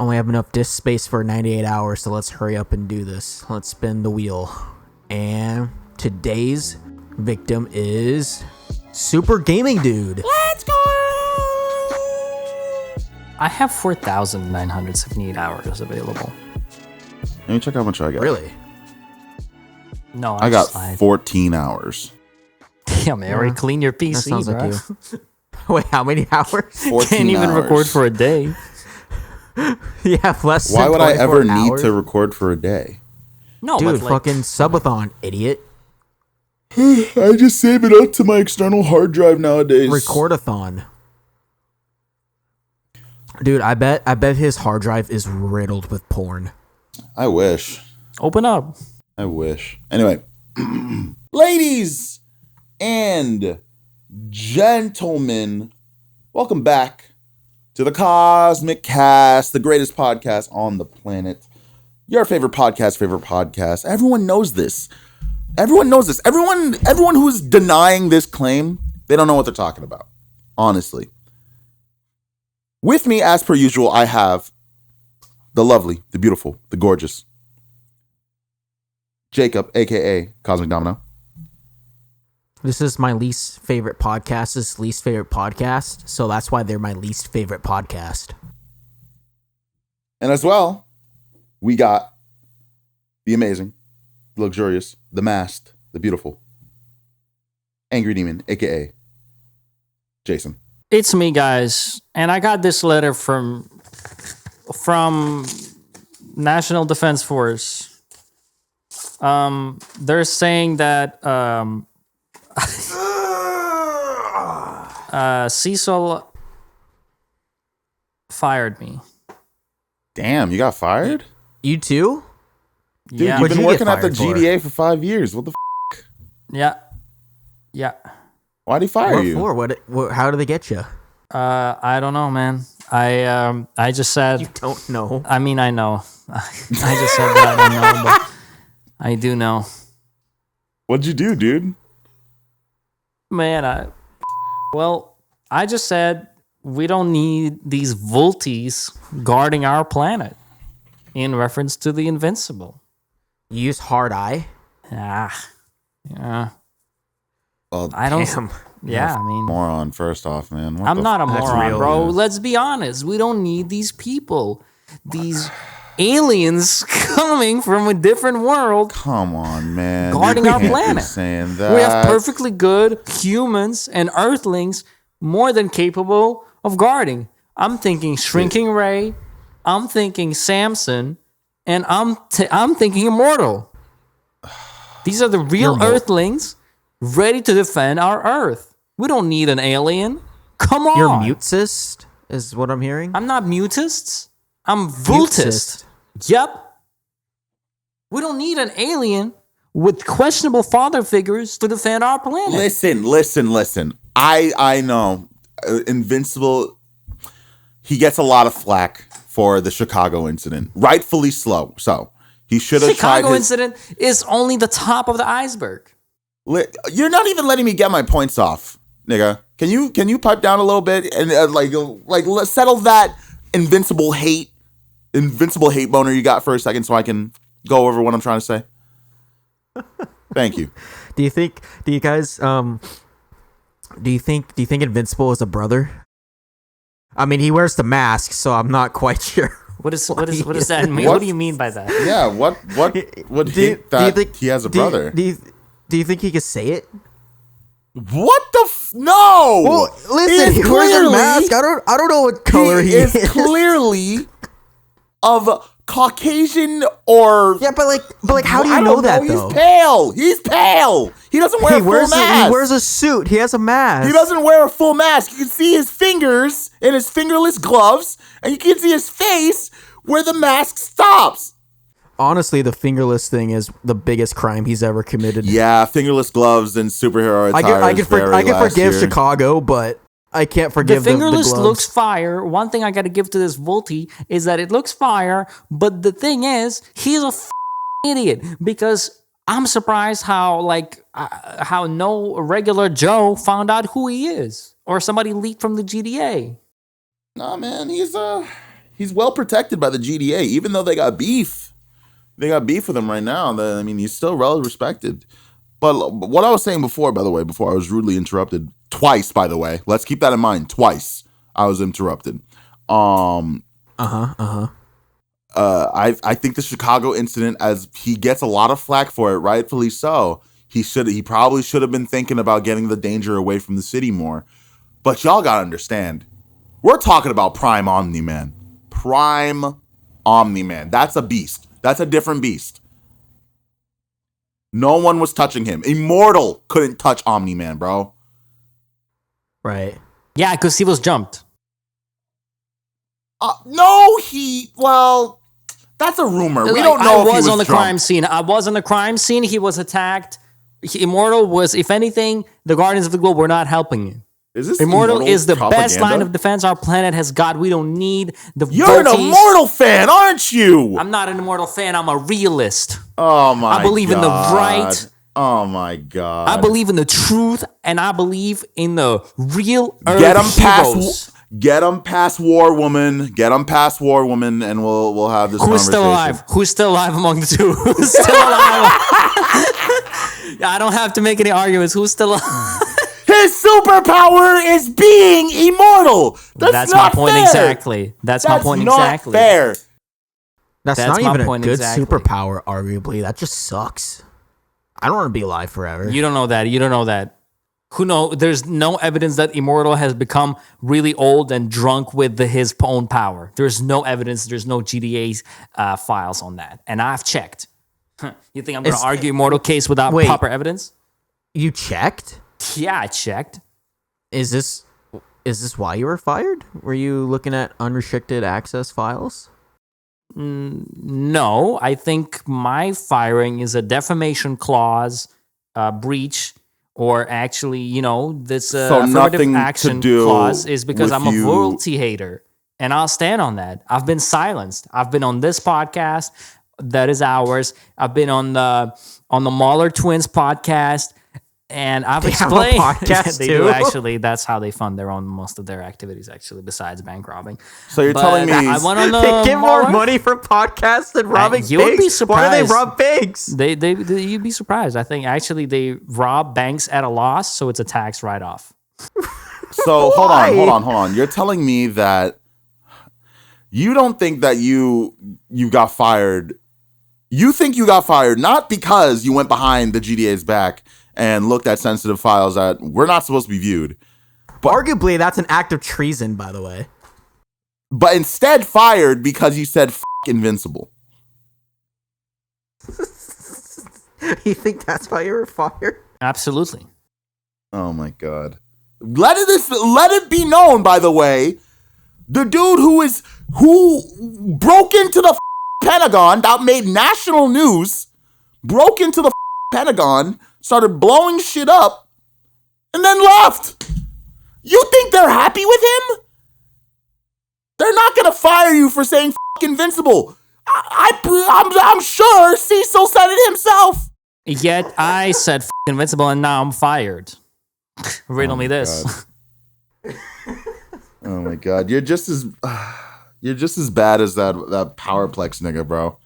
only have enough disk space for 98 hours, so let's hurry up and do this. Let's spin the wheel. And today's victim is SuperGaming Dude. Let's go! I have 4,978 hours available. Let me check how much I got. Really? No, I got 14 hours. Damn, Mary, clean your PC, That sounds bro. like you. Wait, how many hours? 14 Can't even hours. record for a day. You have less than Why would I 24 ever need hours? to record for a day? No, Dude, but like, fucking subathon, idiot. I just save it up to my external hard drive nowadays. Recordathon. Dude, I bet his hard drive is riddled with porn. I wish. open up. I wish. Anyway, ladies and gentlemen, welcome back to the Cosmic Cast, the greatest podcast on the planet. Your favorite podcast. Everyone knows this. Everyone who's denying this claim, they don't know what they're talking about. Honestly. With me, as per usual, I have the lovely, the beautiful, the gorgeous Jacob, aka CosmicDomino. This is my least favorite podcast's least favorite podcast, so that's why they're my least favorite podcast. And as well, we got the amazing, the luxurious, the masked, the beautiful, Angry Demon, aka Jason. It's me, guys, and I got this letter from National Defense Force. They're saying that Cecil fired me. Damn, you got fired? You too? Dude, Yeah. you've What'd been you working get at the fired for? GDA for 5 years. What the f***? Yeah. Why'd he fire What you? for? What? How do they get you? I don't know, man. I just said. You don't know. I mean, I know. I just said that I don't know, but I do know. What'd you do, dude? Man, I just said we don't need these Vulties guarding our planet in reference to the Invincible. You use hard eye? Yeah. Well, I don't. Damn. Yeah, I mean, moron, first off, man. What I'm the not a f- moron, real, bro. yeah. Let's be honest. We don't need these people. These aliens coming from a different world Come on, man. guarding You our can't be planet. saying that. We have perfectly good humans and earthlings more than capable of guarding. I'm thinking Shrinking Ray. I'm thinking Samson. And I'm thinking Immortal. These are the real earthlings ready to defend our Earth. We don't need an alien. Come on. You're mutist, is what I'm hearing. I'm not mutist. I'm vultist. Yep. We don't need an alien with questionable father figures to defend our planet. Listen. I know. Invincible, he gets a lot of flack for the Chicago incident. Rightfully so. He should have tried Chicago his... incident is only the top of the iceberg. You're not even letting me get my points off, nigga. Can you pipe down a little bit and let's settle that invincible hate boner you got for a second so I can go over what I'm trying to say? Thank you. Do you think Invincible is a brother? I mean, he wears the mask, so I'm not quite sure. What does that mean? What? What do you mean by that? Yeah, what would hint that he has a brother? Do you think he could say it? What the no? Well, listen, he wears a mask. I don't know what color he is. Clearly of Caucasian or Yeah, but how do I you don't know that though? He's pale. He doesn't wear He a full wears mask. he wears a suit. He has a mask. He doesn't wear a full mask. You can see his fingers in his fingerless gloves, and you can see his face where the mask stops. Honestly, the fingerless thing is the biggest crime he's ever committed. Yeah, fingerless gloves and superhero attire. I can forgive Chicago, but I can't forgive The fingerless the gloves. looks fire. One thing I got to give to this Vulty is that it looks fire, but the thing is, he's a idiot because I'm surprised how no regular Joe found out who he is or somebody leaked from the GDA. Nah, man, he's he's well protected by the GDA, even though they got beef. They got beef with him right now. I mean, he's still well respected. But what I was saying before, by the way, before I was rudely interrupted twice, by the way, let's keep that in mind. Twice I was interrupted. I think the Chicago incident, as he gets a lot of flack for it, rightfully so. He probably should have been thinking about getting the danger away from the city more. But y'all gotta understand, we're talking about Prime Omni-Man. Prime Omni-Man. That's a beast. That's a different beast. No one was touching him. Immortal couldn't touch Omni-Man, bro. Right. Yeah, because he was jumped. No, that's a rumor. We don't know if he was on the drunk. crime scene. I was on the crime scene. He was attacked. Immortal was, if anything, the Guardians of the Globe were not helping you. Is this Immortal is the propaganda? best line of defense our planet has got. We don't need the You're an Immortal fan, aren't you? I'm not an Immortal fan. I'm a realist. Oh my god. I believe in the right. Oh my god. I believe in the truth, and I believe in the real Earth heroes. Get them past War Woman. Get them past War Woman, and we'll have this Who's conversation. still alive? Who's still alive among the two? Who's still alive? I don't have to make any arguments. Who's still alive? His superpower is being immortal. That's my not point fair. exactly. That's my point exactly. Fair. That's That's not my even a point good exactly. superpower, arguably. That just sucks. I don't want to be alive forever. You don't know that. You don't know that. Who knows? There's no evidence that Immortal has become really old and drunk with his own power. There's no evidence. There's no GDA files on that. And I've checked. You think I'm going to argue Immortal case without proper evidence? You checked? Yeah, I checked. Is this why you were fired? Were you looking at unrestricted access files? No, I think my firing is a defamation clause breach, or actually, this affirmative action clause is because I'm a royalty hater, and I'll stand on that. I've been silenced. I've been on this podcast that is ours. I've been on the Mahler Twins podcast. And I've explained podcast they too. do actually. That's how they fund most of their activities, actually, besides bank robbing. So you're telling me I went on the they get more money from podcasts than robbing you would be banks? Why do they surprised. rob banks? They you'd be surprised. I think actually they rob banks at a loss, so it's a tax write-off. So hold on. You're telling me that you don't think that you got fired. You think you got fired not because you went behind the GDA's back and looked at sensitive files that were not supposed to be viewed. But arguably, that's an act of treason, by the way. But instead fired because you said F*** Invincible. You think that's why you were fired? Absolutely. Oh my god. Let it be known, by the way, the dude who broke into the Pentagon, that made national news, broke into the Pentagon, started blowing shit up, and then left. You think they're happy with him? They're not gonna fire you for saying Invincible. I'm sure Cecil said it himself. Yet I said Invincible, and now I'm fired. Riddle me this. Oh my god, you're just as bad as that Powerplex nigga, bro.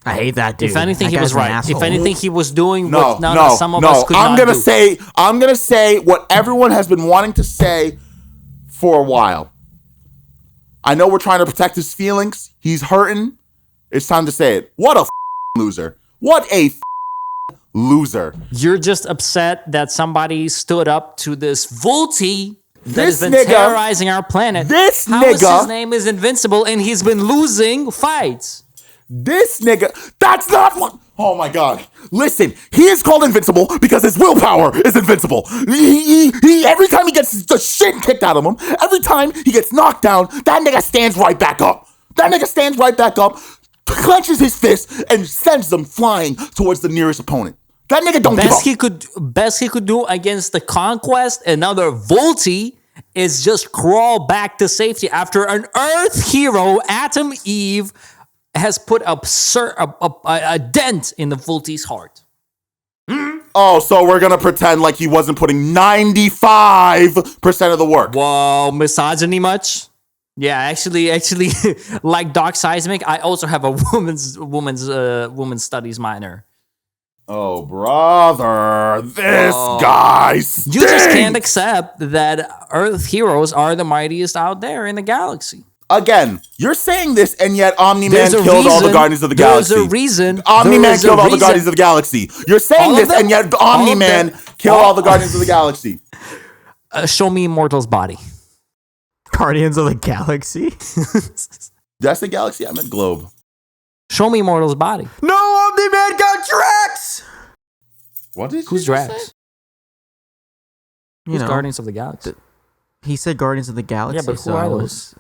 I hate that dude. If anything, that he was guy's an right. asshole. If anything, he was doing what some of us could not do. I'm gonna say what everyone has been wanting to say for a while. I know we're trying to protect his feelings. He's hurting. It's time to say it. What a loser. What a loser. You're just upset that somebody stood up to this Volti that This has been nigga- terrorizing our planet. this How is nigga- his name is Invincible, and he's been losing fights. This nigga, that's not what. Oh my god. Listen, he is called Invincible because his willpower is invincible. He every time he gets the shit kicked out of him, every time he gets knocked down, that nigga stands right back up. Clenches his fist, and sends them flying towards the nearest opponent. That nigga don't give up. Best he could do against the Conquest, another Volti, is just crawl back to safety after an Earth hero, Atom Eve, has put a dent in the Volti's heart. Oh, so we're gonna pretend like he wasn't putting 95% of the work. Whoa, misogyny much? Yeah, actually, like Doc Seismic, I also have a women's studies minor. Oh, brother, this guy stinks. You just can't accept that Earth heroes are the mightiest out there in the galaxy. Again, you're saying this, and yet Omni-Man There's a killed all the reason- Guardians of the there's Galaxy. a reason- Omni-Man there's a killed all the reason- Guardians of the Galaxy. You're saying All of this, them? and yet All of Omni-Man them? killed all the Guardians of the Galaxy. Show me Immortal's body. Guardians of the Galaxy. Did I say Galaxy? I meant Globe. Show me Immortal's body. No, Omni-Man got Drax. What did Who's you just Drax? say? Who's Guardians of the Galaxy? He said Guardians of the Galaxy. Yeah, but who so are I those? was-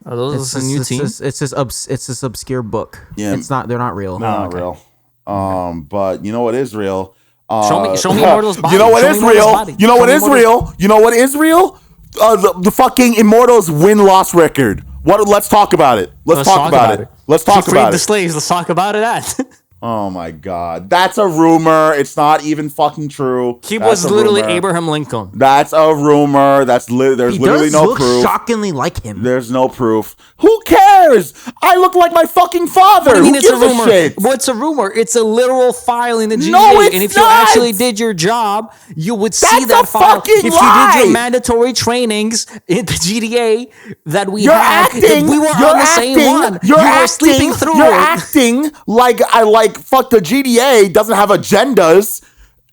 Are those a new team? It's this obscure book. Yeah. It's not. They're not real. They're not real. But you know what is real? Show me Immortal's body. You know what Show is me Immortal's real? body. You know Show what me is Immortal's- real? You know what is real? The fucking Immortals win-loss record. What? Let's talk about it. Let's talk about it. Let's talk He freed about the it. slaves. Let's talk about it. Oh my god, that's a rumor. It's not even fucking true. He That's was a literally rumor. Abraham Lincoln. That's a rumor. There's He literally does no look proof. shockingly like him. There's no proof. Who cares? I look like my fucking father. I mean, Who it's a gives a rumor. shit? What's a rumor? It's a literal file in the GTA. No, it's and if not. you actually did your job, you would see That's that a file. fucking If you lie. did your mandatory trainings in the GTA that we You're had, acting. we were You're on the acting. same one. You're you acting. were sleeping through You're it. acting like I like fuck the GTA doesn't have agendas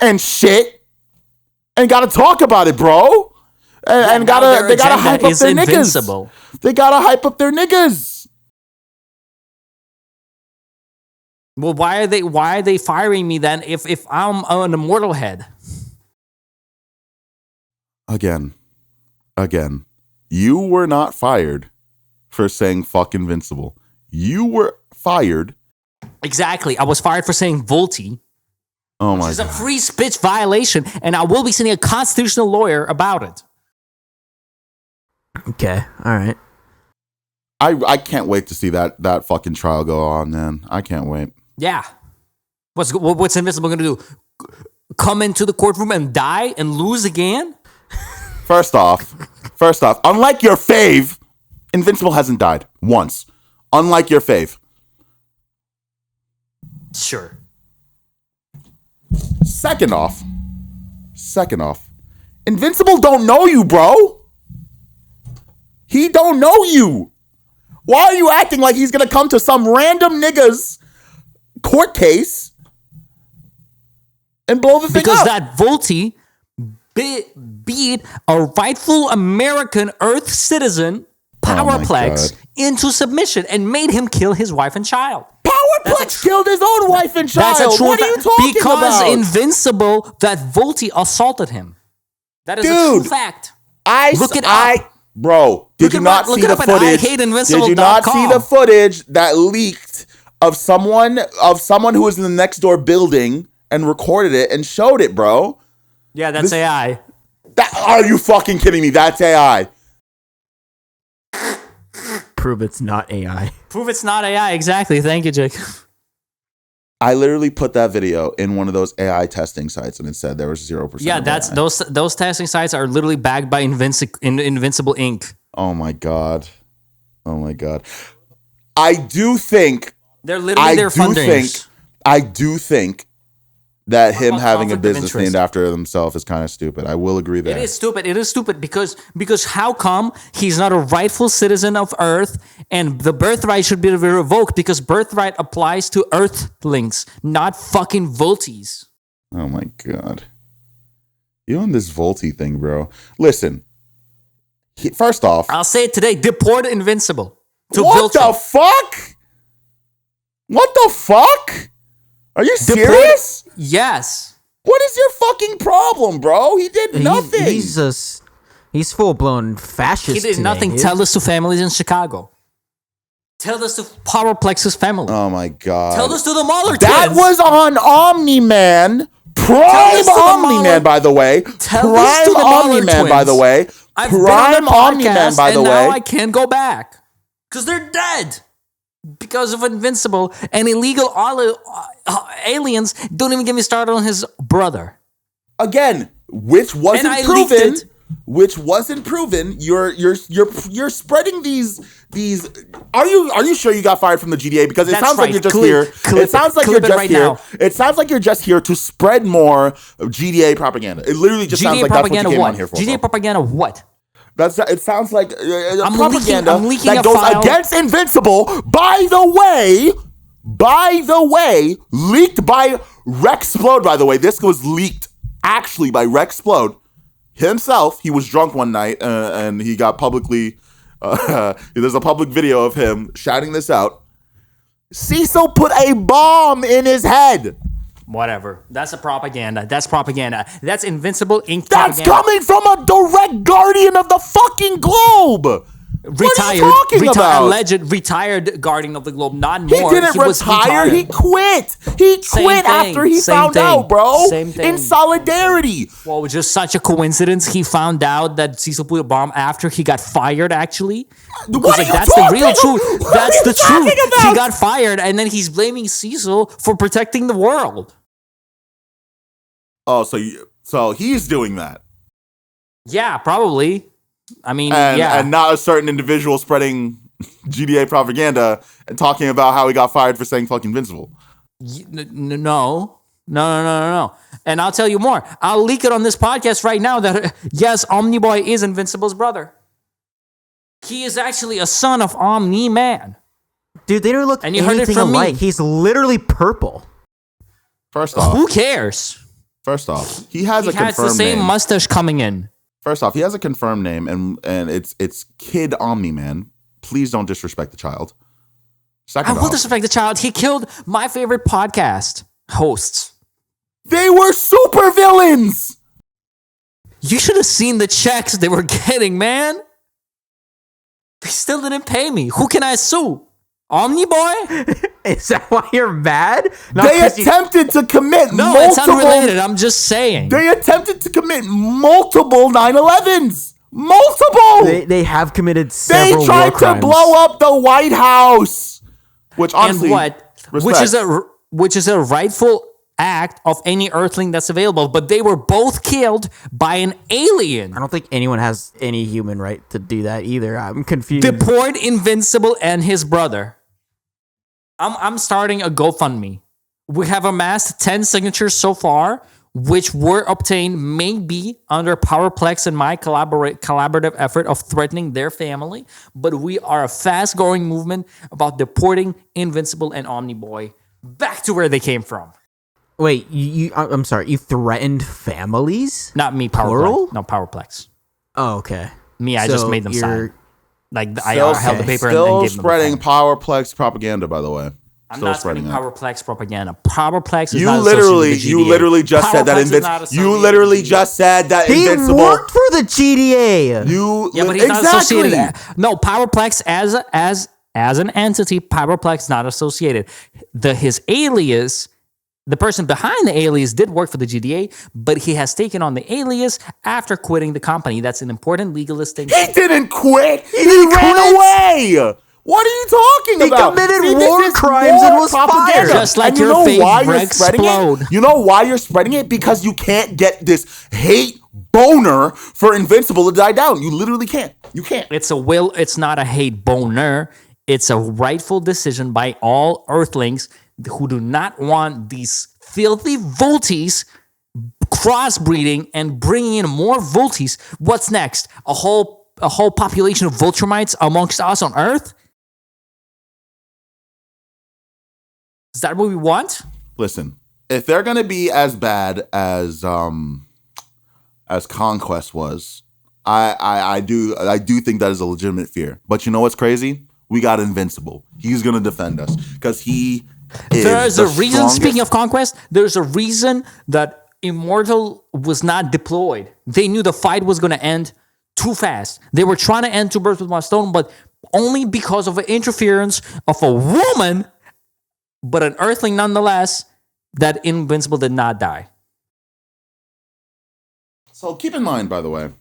and shit, and gotta talk about it, bro. And now gotta their they gotta agenda hype up is their Invincible. niggas. They gotta hype up their niggas. Well, why are they firing me then if I'm an immortal head? Again, you were not fired for saying fuck Invincible. You were fired. Exactly. I was fired for saying Volti. Oh my It's a god. free speech violation, and I will be sending a constitutional lawyer about it. Okay. All right. I can't wait to see that fucking trial go on, man. I can't wait. Yeah. What's Invincible going to do? Come into the courtroom and die and lose again? First off, unlike your fave, Invincible hasn't died once. Unlike your fave. Sure. Second off, Invincible don't know you, bro. He don't know you. Why are you acting like he's gonna come to some random nigga's court case and blow the thing Because up? that Volti beat a rightful American Earth citizen, Powerplex, into submission and made him kill his wife and child. Powerplex killed his own wife and child. That's a true What are you fact. talking Because about? Invincible, that Volti assaulted him. That is a Dude. true fact. Look it up. Bro, did you not see the footage? Did you not see the footage that leaked of someone who was in the next door building and recorded it and showed it, bro? Yeah, that's AI. Are you fucking kidding me? That's AI. Prove it's not AI. Prove it's not AI. Exactly. Thank you, Jake. I literally put that video in one of those AI testing sites and it said there was 0%. Yeah, that's AI. those testing sites are literally backed by Invincible Inc. Oh my god. I do think They're literally their funders. I do think that him about having a conflict of business interest? named after himself is kind of stupid. I will agree there. It is stupid. It is stupid because how come he's not a rightful citizen of Earth and the birthright should be revoked because birthright applies to Earthlings, not fucking Volties. Oh my god. You on this Volti thing, bro. Listen. First off, I'll say it today. Deport Invincible to what Viltrum. the fuck? What the fuck? Are you serious? Yes. What is your fucking problem, bro? He did nothing. He's full blown fascist. He did today, nothing. dude. Tell this to families in Chicago. Tell this to Powerplex's family. Oh my god. Tell this to the Mahler That twins. was on Omni-Man. Prime this to the Omni-Man, Mahler- by the way. Tell this to Prime the Mahler Omni-Man, by twins. the way. I've been on Prime their Omni-Man, podcast, by the and way. now I can't go back because they're dead because of Invincible and illegal aliens. Don't even get me started on his brother. Again, which wasn't And I proven. leaked it. which wasn't proven. You're spreading these. Are you sure you got fired from the GDA? Because it sounds like you're just here. It sounds like you're just here. It sounds like you're just here to spread more GDA propaganda. It literally just sounds like that's what you came on here for. GDA propaganda what? It sounds like I'm propaganda leaking that a goes file. against Invincible. By the way, leaked by Rexplode. By the way, this was leaked actually by Rexplode himself. He was drunk one night and he got publicly. There's a public video of him shouting this out. Cecil put a bomb in his head. Whatever. That's a propaganda. That's propaganda. That's Invincible Inc. That's propaganda. coming from a direct guardian of the fucking globe. What are you talking about? Alleged retired guardian of the globe, not more. He didn't retire. He quit. He quit after he found out, bro. Same thing. In solidarity. Well, it was just such a coincidence. He found out that Cecil put a bomb after he got fired, actually. What are you that's talking the real truth. What That's are you the truth. talking about? He got fired, and then he's blaming Cecil for protecting the world. Oh, so he's doing that. Yeah, probably. I mean, and not a certain individual spreading GDA propaganda and talking about how he got fired for saying fucking Invincible. No. And I'll tell you more. I'll leak it on this podcast right now that, yes, Omniboy is Invincible's brother. He is actually a son of Omni-Man. Dude, they don't look and you heard anything it from alike. me. He's literally purple. First off, who cares? He has a confirmed name. He has the same mustache coming in. First off, he has a confirmed name, and it's Kid Omni-Man. Please don't disrespect the child. Second I will disrespect the child. He killed my favorite podcast hosts. They were super villains. You should have seen the checks they were getting, man. They still didn't pay me. Who can I sue? Omniboy? Is that why you're mad? They attempted to commit No, multiple... it's unrelated. I'm just saying. They attempted to commit multiple 9/11s. Multiple! They have committed several They tried war crimes. to blow up the White House. Which honestly... And what? Which is a rightful act of any Earthling that's available. But they were both killed by an alien. I don't think anyone has any human right to do that either. I'm confused. Deport Invincible and his brother. I'm starting a GoFundMe. We have amassed 10 signatures so far, which were obtained maybe under Powerplex and my collaborative effort of threatening their family. But we are a fast-growing movement about deporting Invincible and Omniboy back to where they came from. Wait, I'm sorry. You threatened families? Not me, Plural? Powerplex. No, Powerplex. Oh, okay. Me, I just made them sign. I held the paper and still gave them spreading the pen. Powerplex propaganda, by the way. I'm Still not spreading spreading it. Powerplex propaganda. Powerplex is You not literally, associated with the GDA. you literally just said that Powerplex is not Invincible. You associated literally with the GDA. just said that He Invincible. worked for the GDA. Yeah, but he's not associated. No, Powerplex as an entity, Powerplex not associated. His alias, the person behind the alias did work for the GDA, but he has taken on the alias after quitting the company. That's an important legalist thing. He didn't quit. He ran away. What are you talking about? He committed war crimes and was fired. Just like And you your know fave why you're Rex spreading Explode. it? You know why you're spreading it? Because you can't get this hate boner for Invincible to die down. You literally can't. You can't. It's not a hate boner. It's a rightful decision by all Earthlings who do not want these filthy Volties crossbreeding and bringing in more Volties. What's next? A whole population of Voltrumites amongst us on Earth? Is that what we want? Listen, if they're gonna be as bad as Conquest was, I do think that is a legitimate fear. But you know what's crazy? We got Invincible. He's gonna defend us because he is There's a reason. strongest. Speaking of Conquest, there's a reason that Immortal was not deployed. They knew the fight was going to end too fast. They were trying to end Two Birds with One Stone, but only because of the interference of a woman, but an Earthling nonetheless, that Invincible did not die. So keep in mind, by the way,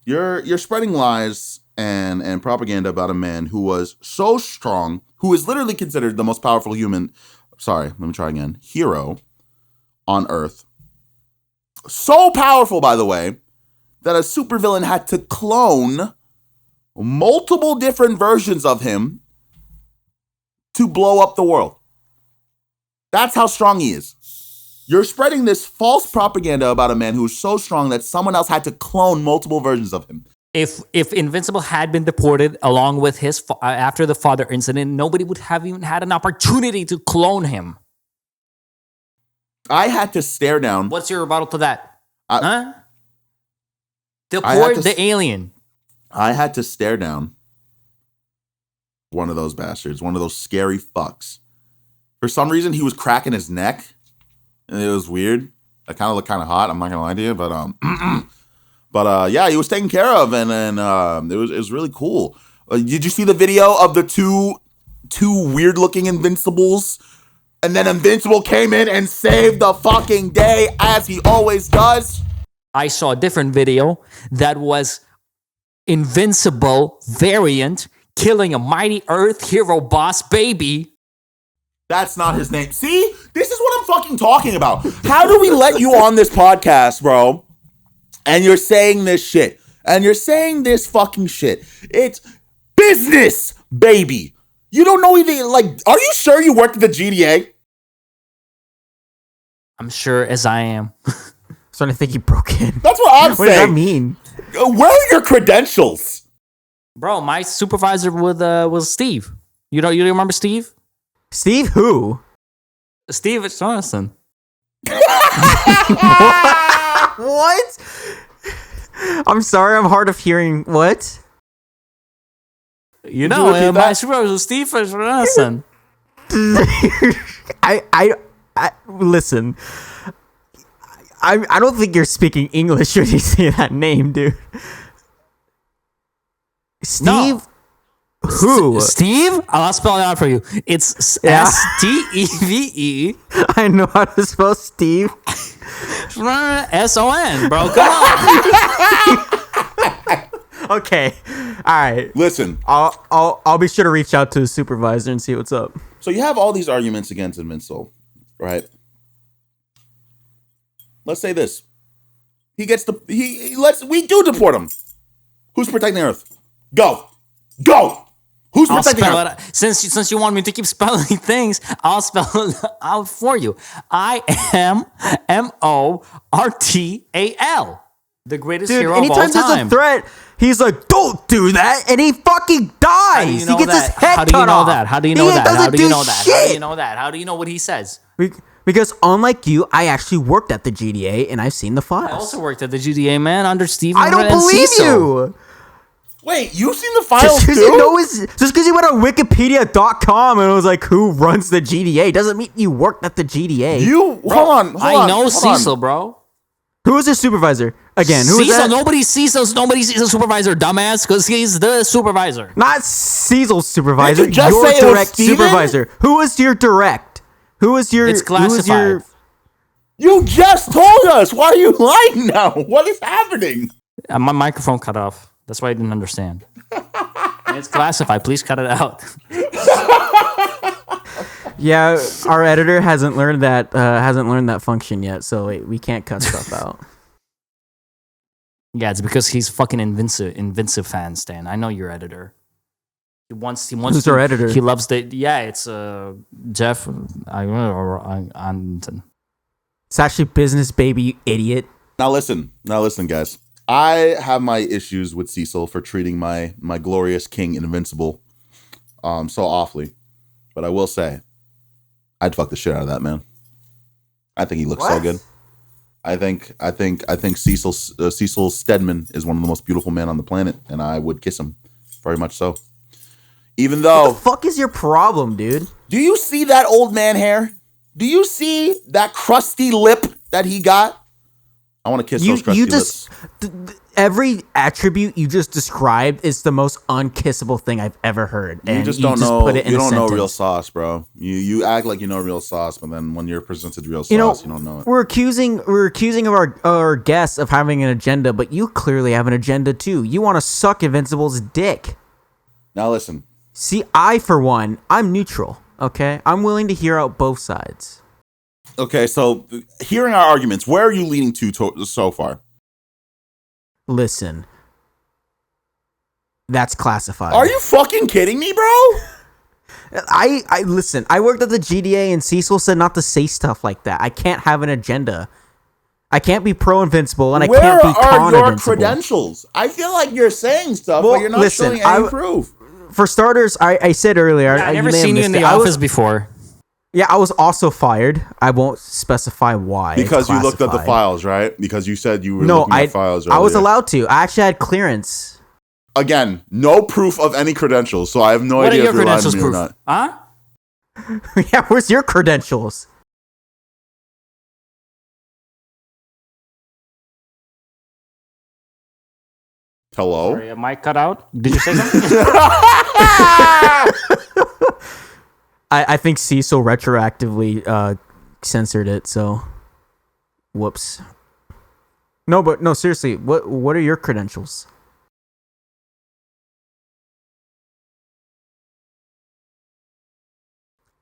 you're spreading lies and propaganda about a man who was so strong, who is literally considered the most powerful human. Sorry, let me try again. Hero on Earth. So powerful, by the way, that a supervillain had to clone multiple different versions of him to blow up the world. That's how strong he is. You're spreading this false propaganda about a man who's so strong that someone else had to clone multiple versions of him. If Invincible had been deported along with his after the father incident, nobody would have even had an opportunity to clone him. I had to stare down. What's your rebuttal to that? Huh? Deport the alien. I had to stare down one of those bastards, one of those scary fucks. For some reason, he was cracking his neck, and it was weird. That kind of looked kind of hot. I'm not gonna lie to you, but yeah, he was taken care of, and then it was really cool. Did you see the video of the two weird looking Invincibles? And then Invincible came in and saved the fucking day, as he always does. I saw a different video that was Invincible variant killing a mighty Earth hero boss baby. That's not his name. See? This is what I'm fucking talking about. How do we let you on this podcast, bro? And you're saying this shit. And you're saying this fucking shit. It's business, baby. You don't know anything. Like, are you sure you worked at the GDA? I'm sure as I am. Starting to think he broke in. That's what I'm saying. What does that mean? Where are your credentials? Bro, my supervisor was Steve. You remember Steve? Steve who? Steve Jonathan. What? I'm sorry, I'm hard of hearing. What? You know, my supervisor was Steve Jonathan. I listen. I don't think you're speaking English when you say that name, dude. Steve? No. Who? Steve? I'll spell it out for you. It's Steve. I know how to spell Steve. S-O-N, bro. Come on. Okay. All right. Listen. I'll be sure to reach out to his supervisor and see what's up. So you have all these arguments against Invincible, right? Let's say this. We do deport him. Who's protecting Earth? Go. Who's protecting Earth? Since you want me to keep spelling things, I'll spell it out for you. IMMORTAL. The greatest hero of all time. Anytime there's a threat, he's like, don't do that, and he fucking dies. He gets his head cut off. How do you know that? How do you know that? How do you know that? How do you know what he says? Because unlike you, I actually worked at the GDA, and I've seen the files. I also worked at the GDA, man, under Steven I don't believe you. Wait, you've seen the files just too? Just because you went on Wikipedia.com and it was like, who runs the GDA, doesn't mean you worked at the GDA. Hold on. I know Cecil, bro. Who is his supervisor? Again, who is that? Nobody's Cecil's supervisor, dumbass, because he's the supervisor. Not Cecil's supervisor. Did you just your say it was direct Steven? Supervisor. Who is your direct? Who is your... It's classified. You just told us. Why are you lying now? What is happening? My microphone cut off. That's why I didn't understand. It's classified. Please cut it out. Yeah, our editor hasn't learned that function yet, so we can't cut stuff out. Yeah, it's because he's fucking Invincible fan, Stan. I know your editor. He wants. Who's our editor? He loves the. Yeah, it's Jeff. It's actually business, baby, you idiot. Now listen, guys. I have my issues with Cecil for treating my glorious king Invincible so awfully. But I will say, I'd fuck the shit out of that man. I think he looks so good. I think Cecil Stedman is one of the most beautiful men on the planet, and I would kiss him, very much so. Even though, what the fuck is your problem, dude? Do you see that old man hair? Do you see that crusty lip that he got? I want to kiss those crusty lips. Every attribute you just described is the most unkissable thing I've ever heard. You just don't know. You don't know real sauce, bro. You act like you know real sauce, but then when you're presented real sauce, you don't know it. We're accusing of our guests of having an agenda, but you clearly have an agenda too. You want to suck Invincible's dick. Now listen. See, for one, I'm neutral. Okay, I'm willing to hear out both sides. Okay, so hearing our arguments, where are you leaning to so far? Listen. That's classified. Are you fucking kidding me, bro? I listen. I worked at the GDA, and Cecil said not to say stuff like that. I can't have an agenda. I can't be pro Invincible, and I can't be con Where are your Invincible. credentials? I feel like you're saying stuff, Well, but you're not listen, showing any proof. For starters, I said earlier. I've never seen you in the office before. Yeah, I was also fired. I won't specify why. Because you looked at the Classified. files, right? Because you said you were looking at files earlier. I was allowed to. I actually had clearance. Again, no proof of any credentials, so I have no What are idea your if you're lying to credentials me or proof? not. Huh? Yeah, where's your credentials? Hello? Sorry, am I cut out? Did you say something? I think Cecil retroactively censored it, so whoops. No, seriously, what are your credentials?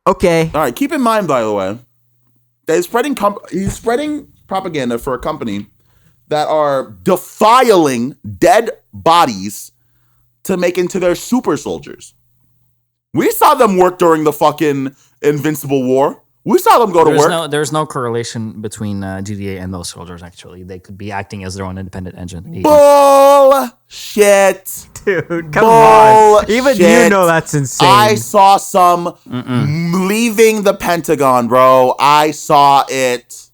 Okay. All right, keep in mind, by the way, that he's spreading propaganda for a company that are defiling dead bodies to make into their super soldiers. We saw them work during the fucking Invincible War. We saw them go to work. There's no correlation between GDA and those soldiers, actually. They could be acting as their own independent agent. Bullshit. Dude, come on. Even you know that's insane. I saw some leaving the Pentagon, bro. I saw it.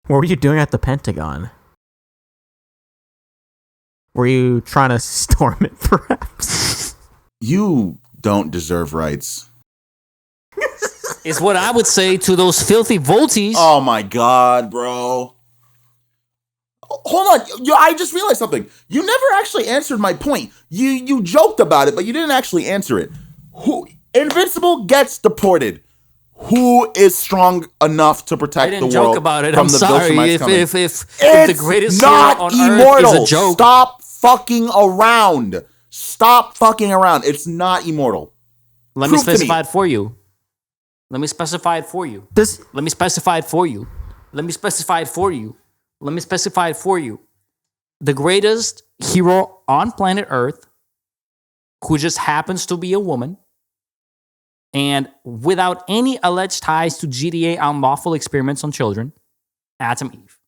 What were you doing at the Pentagon? Were you trying to storm it, perhaps? You don't deserve rights. Is what I would say to those filthy Volties. Oh my god, bro. Hold on. I just realized something. You never actually answered my point. You joked about it, but you didn't actually answer it. Who Invincible gets deported. Who is strong enough to protect the world? I didn't joke about it. From I'm the sorry if the greatest hero on immortal. Earth is a joke. Stop fucking around. Stop fucking around. It's not immortal. Let me specify it for you. Let me specify it for you. Let me specify it for you. Let me specify it for you. Let me specify it for you. The greatest hero on planet Earth, who just happens to be a woman, and without any alleged ties to GDA unlawful experiments on children, Atom Eve,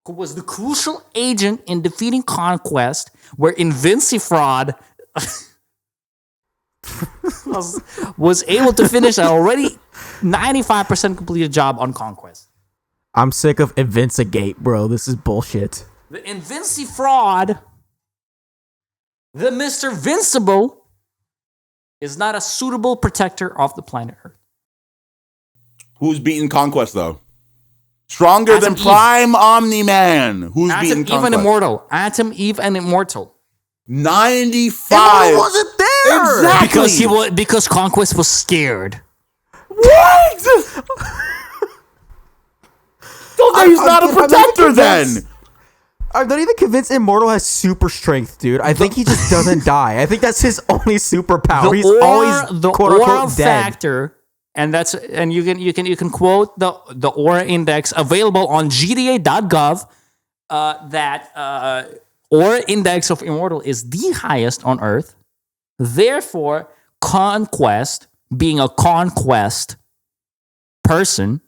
who was the crucial agent in defeating Conquest, where Invincifraud was able to finish an already 95% completed job on Conquest. I'm sick of Invincigate, bro. This is bullshit. The Invincifraud, the Mr. Vincible, is not a suitable protector of the planet Earth. Who's beaten Conquest, though? Stronger Atom than Eve. Prime Omni-Man. Who's Atom beaten Eve Conquest? and Immortal. Atom Eve and Immortal. 95. Immortal wasn't there! Exactly. Because Conquest was scared. What? So he's not a protector then. I'm not even convinced Immortal has super strength, dude. I think he just doesn't die. I think that's his only superpower. He's always the quote aura unquote dead. factor, and you can quote the aura index available on GDA.gov. That aura index of Immortal is the highest on Earth. Therefore, Conquest, being a conquest person,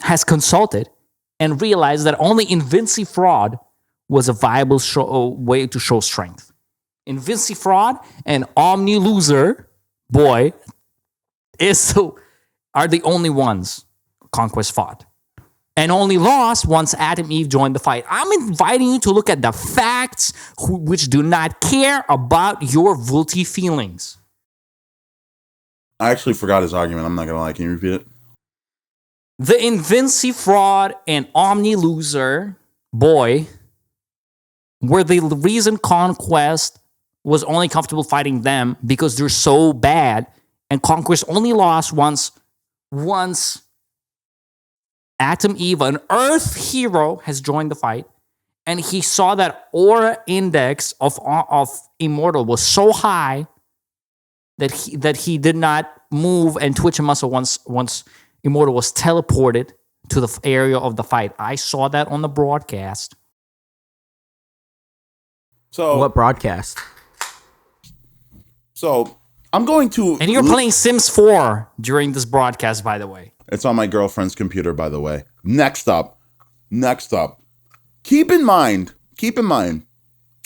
has consulted and realized that only Invincifraud was a viable way to show strength. Invincifraud and Omni Loser Boy are the only ones Conquest fought. And only lost once Atom Eve joined the fight. I'm inviting you to look at the facts which do not care about your Vulti feelings. I actually forgot his argument. I'm not going to lie. Can you repeat it? The Invincifraud and Omni Loser Boy were the reason Conquest was only comfortable fighting them because they're so bad. And Conquest only lost once Atom Eve, an Earth hero, has joined the fight. And he saw that aura index of Immortal was so high that he did not move and twitch a muscle once Immortal was teleported to the area of the fight. I saw that on the broadcast. So What broadcast? So I'm going to. And you're playing Sims 4 during this broadcast, by the way. It's on my girlfriend's computer, by the way. Next up. Keep in mind,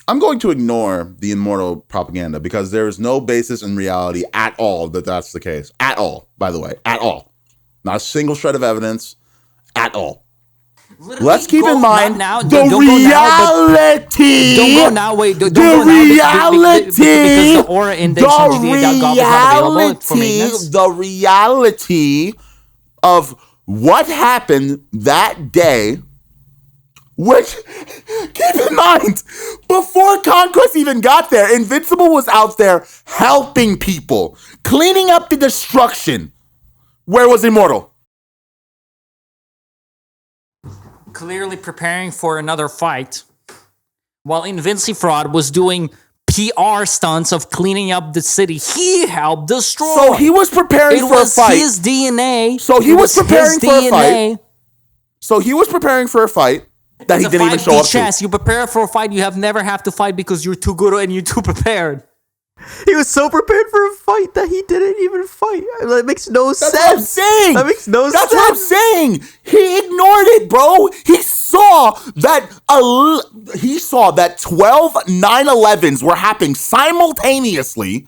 I'm going to ignore the immortal propaganda because there is no basis in reality at all that that's the case. At all, by the way. At all. Not a single shred of evidence. At all. Literally, Let's keep in mind the reality. Don't go now. Wait, don't the go now. reality. Because the aura index on GTA.gov is not available for maintenance. The reality of what happened that day, which, keep in mind, before Conquest even got there, Invincible was out there helping people, cleaning up the destruction. Where was Immortal? Clearly preparing for another fight, while Invincifraud was doing PR stunts of cleaning up the city he helped destroy. So he was preparing for a fight. It was his DNA. So he was preparing for a fight. So he was preparing for a fight that he didn't even show up to. You prepare for a fight you have never have to fight because you're too good and you're too prepared. He was so prepared for a fight that he didn't even fight. That makes no sense. That's what I'm saying. That makes no sense. That's what I'm saying. He ignored it, bro. He saw that 12 9/11s were happening simultaneously,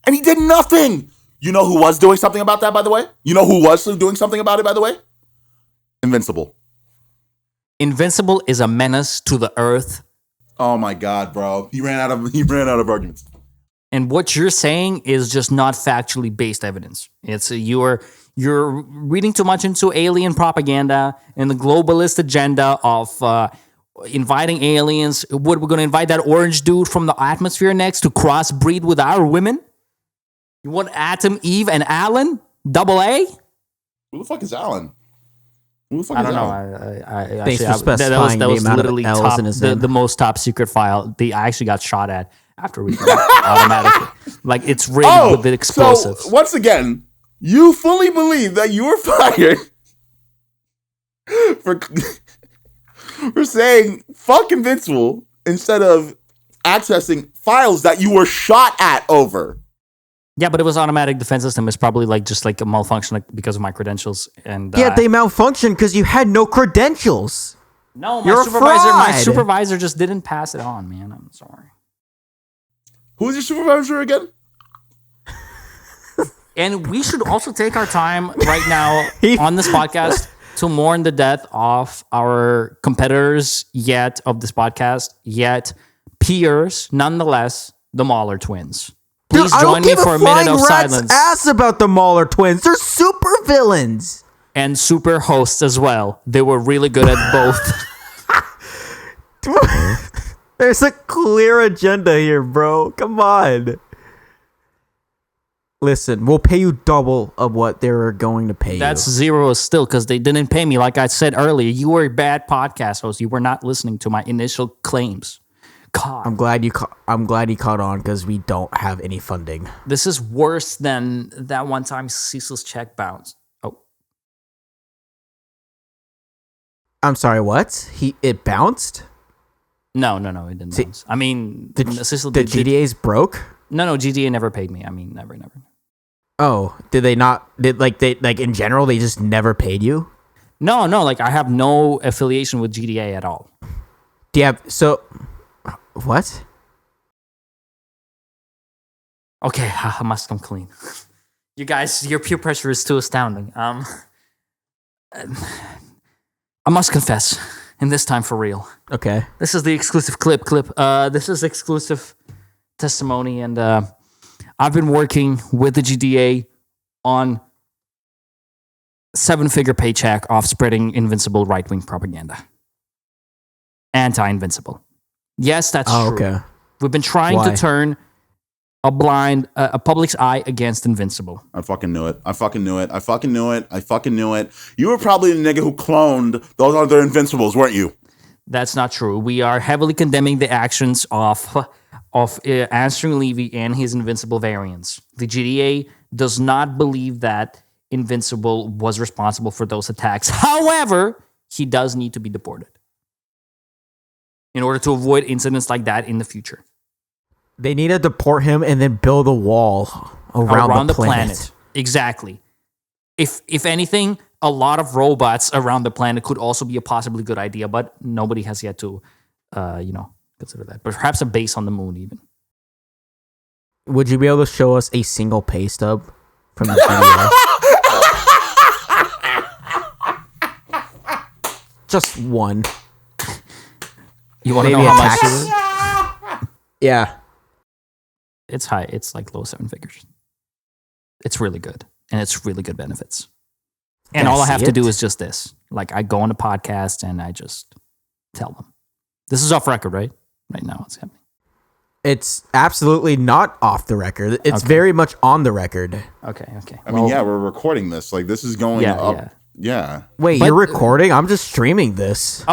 and he did nothing. You know who was doing something about that, by the way? You know who was doing something about it, by the way? Invincible. Invincible is a menace to the earth. Oh my God, bro. He ran out of arguments. And what you're saying is just not factually based evidence. It's you're reading too much into alien propaganda and the globalist agenda of inviting aliens. What, we're going to invite that orange dude from the atmosphere next to crossbreed with our women? You want Atom, Eve, and Alan? Double A? Who the fuck is Alan? I don't know. Thanks for specifying the amount of L's in his name. The most top secret file. I actually got shot at after we automatically. Like, it's rigged with the explosives. So, once again, you fully believe that you were fired for saying fuck Invincible instead of accessing files that you were shot at over. Yeah, but it was automatic defense system. It's probably just a malfunction because of my credentials. And yeah, they malfunctioned because you had no credentials. No, You're my supervisor just didn't pass it on, man. I'm sorry. Who's your supervisor again? And we should also take our time right now on this podcast to mourn the death of our competitors, yet peers, nonetheless, the Mahler twins. Please join me for a minute of silence. Ass about the Mahler twins. They're super villains. And super hosts as well. They were really good at both. There's a clear agenda here, bro. Come on. Listen, we'll pay you double of what they're going to pay That's you. zero still because they didn't pay me. Like I said earlier, you were a bad podcast host. You were not listening to my initial claims. God. I'm glad you caught on because we don't have any funding. This is worse than that one time Cecil's check bounced. Oh, I'm sorry. What? It bounced? No, it didn't bounce. I mean, Cecil the GTA's broke. No, GTA never paid me. I mean, never. Oh, did they not? In general they just never paid you? No. Like I have no affiliation with GTA at all. Do you have what? Okay, I must come clean. You guys, your peer pressure is too astounding. I must confess, and this time for real. Okay. This is the exclusive clip. This is exclusive testimony, and I've been working with the GTA on 7-figure paycheck of spreading Invincible right-wing propaganda. Anti-Invincible. Yes, that's true. Okay. We've been trying to turn a public's eye against Invincible. I fucking knew it. You were probably the nigga who cloned those other Invincibles, weren't you? That's not true. We are heavily condemning the actions of Answering Levy and his Invincible variants. The GTA does not believe that Invincible was responsible for those attacks. However, he does need to be deported. in order to avoid incidents like that in the future. They need to deport him and then build a wall around the planet. Exactly. If anything, a lot of robots around the planet could also be a possibly good idea, but nobody has yet to, consider that. But perhaps a base on the moon, even. Would you be able to show us a single pay stub from the video? Just one. You want to know Maybe how a much? tax? Yeah. It's high. It's like low 7 figures. It's really good, and it's really good benefits. And Can I all I see have to it? do is just this. Like, I go on a podcast and I just tell them. This is off record, right? Right now, it's happening. It's absolutely not off the record. It's Okay. very much on the record. Okay. I mean, yeah, we're recording this. Like, this is going Yeah, up. yeah. Yeah. Wait, But- you're recording? I'm just streaming this.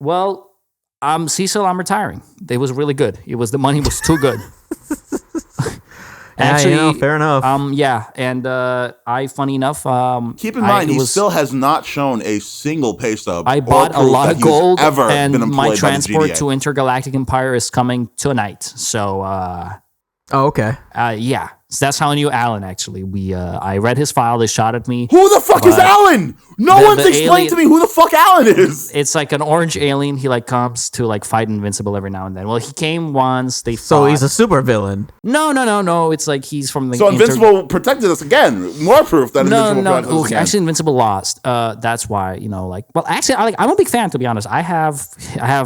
Well, Cecil, I'm retiring. It was really good. The money was too good. Actually, fair enough. yeah, and funny enough, Keep in mind, he still has not shown a single pay stub. I or bought a proof lot that of he's gold, ever been and employed by my the transport GDA. to Intergalactic Empire is coming tonight. So, Oh, okay. yeah, so that's how I knew Alan. Actually, I read his file. They shot at me. Who the fuck is But Alan? No the- one's the explained alien- to me who the fuck Alan is. It's like an orange alien. He like comes to like fight Invincible every now and then. Well, he came once. They So fought. he's a super villain. No. It's like he's from the So Invincible protected us again. More proof that Invincible protected us Okay, again. actually, Invincible lost. That's why well, actually, I'm a big fan, to be honest. I have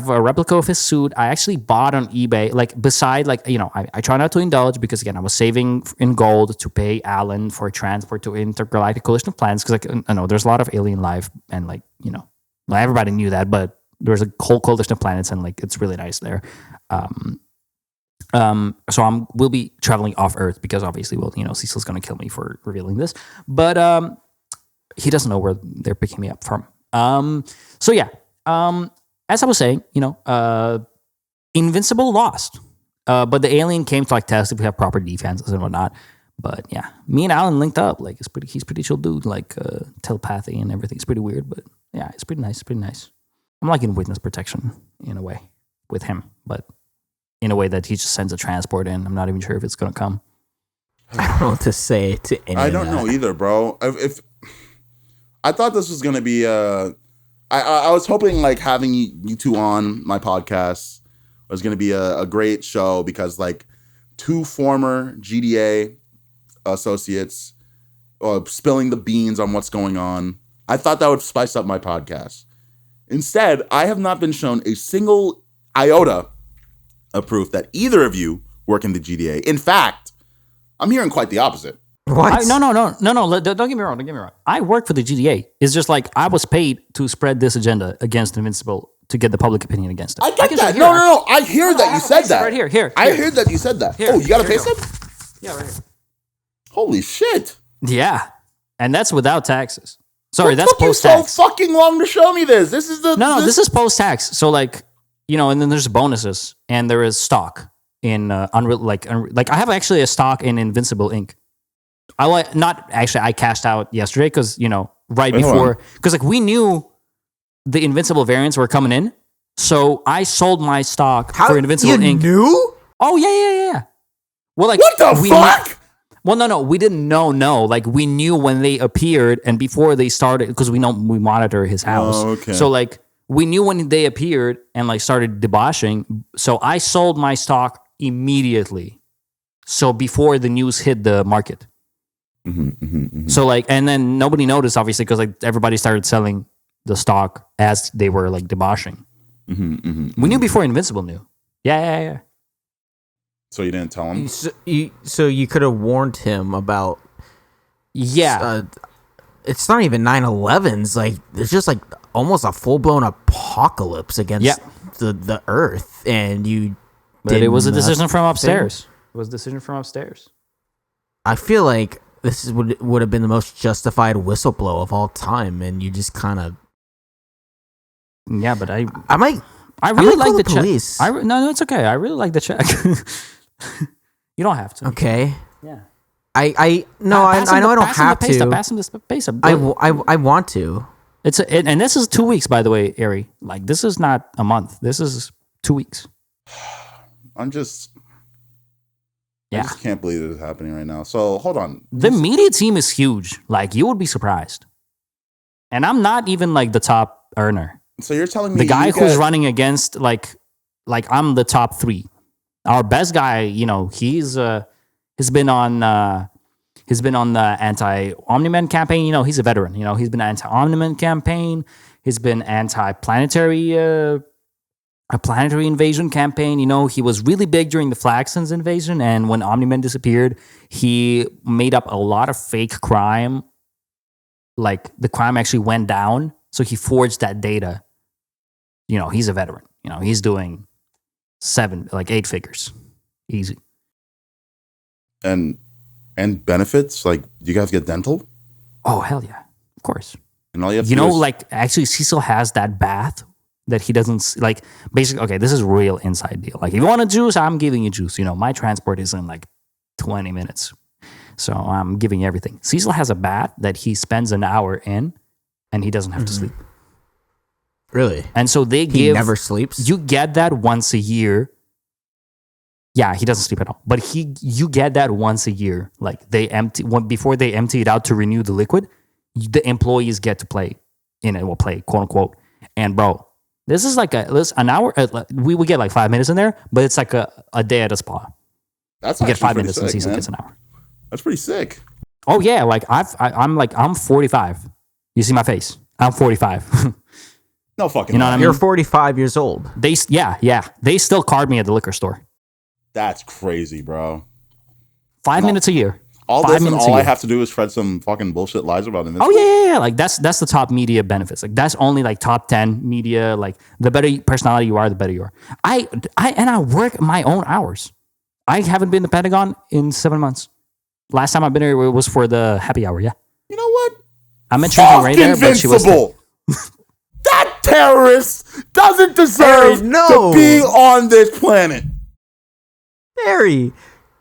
a replica of his suit. I actually bought on eBay. Like, beside, like, I try not to indulge because again, I was saving in gold to pay Alan for transport to Intergalactic Coalition of Planets, because like, I know there's a lot of alien life, and like, well, everybody knew that, but there's a whole coalition of planets, and like, it's really nice there. So we'll be traveling off Earth because obviously, well, Cecil's going to kill me for revealing this, but he doesn't know where they're picking me up from. So yeah, as I was saying, Invincible lost, but the alien came to like test if we have proper defenses and whatnot. But yeah, me and Alan linked up. Like, he's pretty chill dude. Like, telepathy and everything. It's pretty weird, but yeah, it's pretty nice. It's pretty nice. I'm like in witness protection in a way with him, but in a way that he just sends a transport in. I'm not even sure if it's going to come. I don't know what to say to any I of don't that. know either, bro. If I thought this was gonna be I was hoping like having you two on my podcast was gonna be a great show, because like two former GDA associates spilling the beans on what's going on. I thought that would spice up my podcast. Instead, I have not been shown a single iota of proof that either of you work in the GDA. In fact, I'm hearing quite the opposite. What? No. Don't get me wrong. I work for the GDA. It's just like I was paid to spread this agenda against Invincible to get the public opinion against it. I get can that. show No. I hear that you said that. Right here. I heard that you said that. Here, Oh, you got a here pay you go. stub? Yeah, right here. Holy shit. Yeah, and that's without taxes. Sorry, What that's took you post so tax. fucking long to show me this? This is the This is post tax. So like, and then there's bonuses, and there is stock in Unreal. Like I have actually a stock in Invincible Inc. I cashed out yesterday because right Wait, hold before, because like we knew the Invincible variants were coming in, so I sold my stock for Invincible you Inc. knew? Oh yeah. Well, like What the fuck? Well, no, we didn't know. No, like we knew when they appeared and before they started, because we monitor his house. Oh, okay. So like we knew when they appeared and like started debauching. So I sold my stock immediately. So before the news hit the market. So like, and then nobody noticed obviously because like everybody started selling the stock as they were like debauching. We knew before Invincible knew. Yeah. So you didn't tell him? So you could have warned him about. Yeah. It's not even 9/11s. Like, it's just like almost a full blown apocalypse against the Earth, and you. But it was a decision from nothing. upstairs. It was a decision from upstairs. I feel like this would have been the most justified whistleblow of all time, and you just kind of. Yeah, but I might really like call the the police. check. No, it's okay. I really like the check. You don't have to. Okay. Yeah. I know I don't have to. Pass him the pay stub. I want to. And this is 2 weeks, by the way, Ari. Like, this is not a month. This is 2 weeks. I just can't believe this is happening right now. So hold on. The media team is huge. Like, you would be surprised. And I'm not even like the top earner. So you're telling me the guy who's running against like I'm the top 3. Our best guy, you know, he's been on the anti-Omni-Man campaign. You know, he's a veteran. You know, he's been anti-Omni-Man campaign. He's been anti-planetary a planetary invasion campaign. You know, he was really big during the Flaxlands invasion, and when Omni-Man disappeared, he made up a lot of fake crime. Like, the crime actually went down, so he forged that data. You know, he's a veteran. You know, he's doing 8 figures. Easy. And benefits? Like, do you guys get dental? Oh, hell yeah. Of course. And all you have to You do know, is, like, actually, Cecil has that bath that he doesn't, like, basically, okay, this is a real inside deal. Like, if you want a juice, I'm giving you juice. You know, my transport is in, like, 20 minutes. So I'm giving you everything. Cecil has a bath that he spends an hour in, and he doesn't have to sleep. Really? And so He never sleeps? You get that once a year. Yeah, he doesn't sleep at all. But you get that once a year. Like, before they empty it out to renew the liquid, the employees get to play in it. Will play, quote unquote. And bro, this is like an hour. We get like 5 minutes in there, but it's like a day at a spa. That's you get 5 pretty minutes, sick, and Cecil man. gets an hour. That's pretty sick. Oh yeah, like I'm 45. You see my face? I'm 45. No fucking. You know what I mean? You're 45 years old. They still card me at the liquor store. That's crazy, bro. 5 minutes a year. All 5 this and minutes all a I year. have to do is spread some fucking bullshit lies about him. Oh yeah. Like that's the top media benefits. Like that's only like top 10 media. Like the better personality you are, the better you are. I work my own hours. I haven't been to the Pentagon in 7 months. Last time I've been here was for the happy hour. Yeah. You know what? I met Shrinking Ray there, but she was. Invincible. That terrorist doesn't deserve to be on this planet. Harry,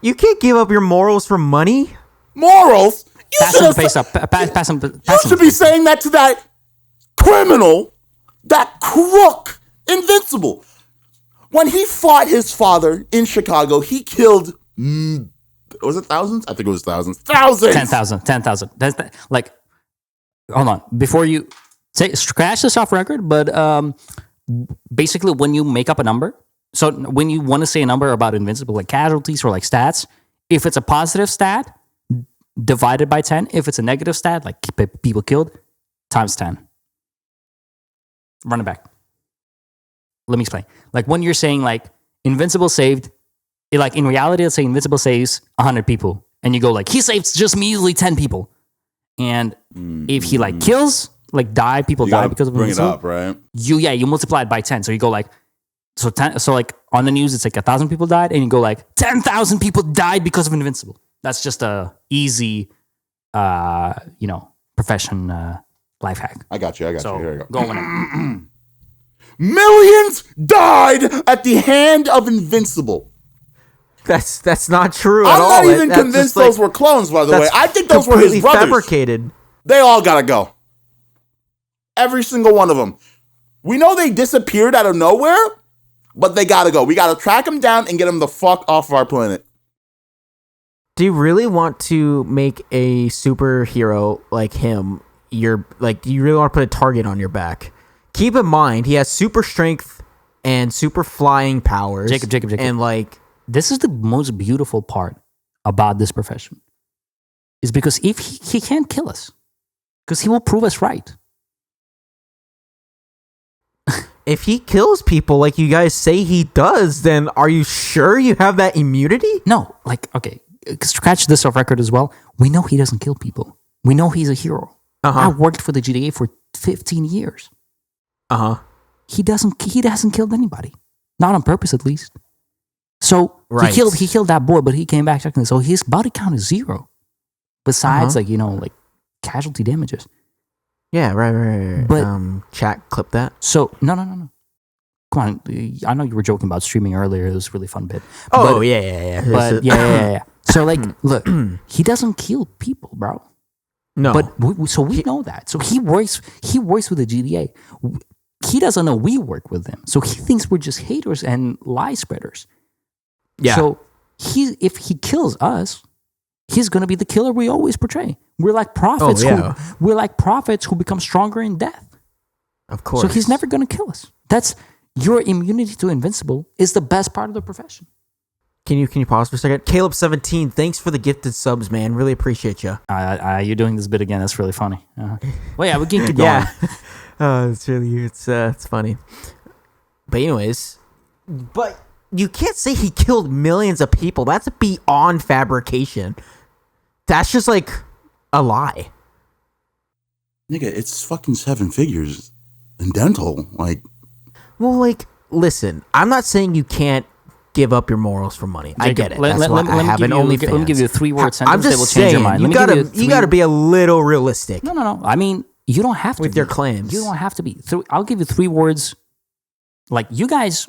you can't give up your morals for money. Morals? Pass him the face up. Pass him. You should be saying that to that criminal, that crook, Invincible. When he fought his father in Chicago, he killed, was it thousands? I think it was thousands. 10,000. That's like, hold on. Before you scratch this off record, but basically when you make up a number, so when you want to say a number about Invincible, like casualties or like stats, if it's a positive stat, divided by 10. If it's a negative stat, like people killed, times 10. Run it back. Let me explain. Like when you're saying like Invincible saved, like in reality, let's say Invincible saves 100 people. And you go like, he saved just measly 10 people. And if he like kills, like people die because of Invincible. Bring it up, right? You multiply it by 10. So you go like, so like on the news, it's like 1,000 people died. And you go like 10,000 people died because of Invincible. That's just a easy, profession life hack. I got you. Here you go. Go on. Millions died at the hand of Invincible. That's not true at all. I'm not even convinced those were clones, by the way. I think those were his brothers. Fabricated. They all gotta go. Every single one of them. We know they disappeared out of nowhere, but they gotta go. We gotta track them down and get them the fuck off of our planet. Do you really want to make a superhero like him? Do you really want to put a target on your back? Keep in mind, he has super strength and super flying powers. Jacob. And like, this is the most beautiful part about this profession. Is because if he can't kill us, because he will prove us right. if he kills people like you guys say he does, then are you sure you have that immunity? No, like, okay, scratch this off record as well. We know he doesn't kill people. We know he's a hero. I worked for the GTA for 15 years. He hasn't killed anybody. Not on purpose, at least. So right. he killed that boy, but he came back technically. So his body count is 0. Besides, like casualty damages. Yeah, right. But chat, clip that. So no. Come on, I know you were joking about streaming earlier. It was a really fun bit. Oh, yeah. But yeah. So like, look, he doesn't kill people, bro. No. But we know that. So he works with the GDA. He doesn't know we work with them. So he thinks we're just haters and lie spreaders. Yeah. So if he kills us, he's going to be the killer we always portray. We're like prophets. We're like prophets who become stronger in death. Of course. So he's never going to kill us. That's your immunity to Invincible is the best part of the profession. Can you pause for a second? Caleb17, thanks for the gifted subs, man. Really appreciate you. You're doing this bit again. That's really funny. Well, yeah, we can keep going. Yeah. It's funny. But anyways, but you can't say he killed millions of people. That's beyond fabrication. That's just like a lie. Nigga, it's fucking 7 figures in dental. Like, well, like, listen, I'm not saying you can't give up your morals for money. I get it. That's why I have an OnlyFans. Let me give you a 3-word sentence I'm just that will change saying, your mind. you gotta be a little realistic. No. I mean, you don't have to with your claims. You don't have to be. I'll give you 3 words. Like, you guys,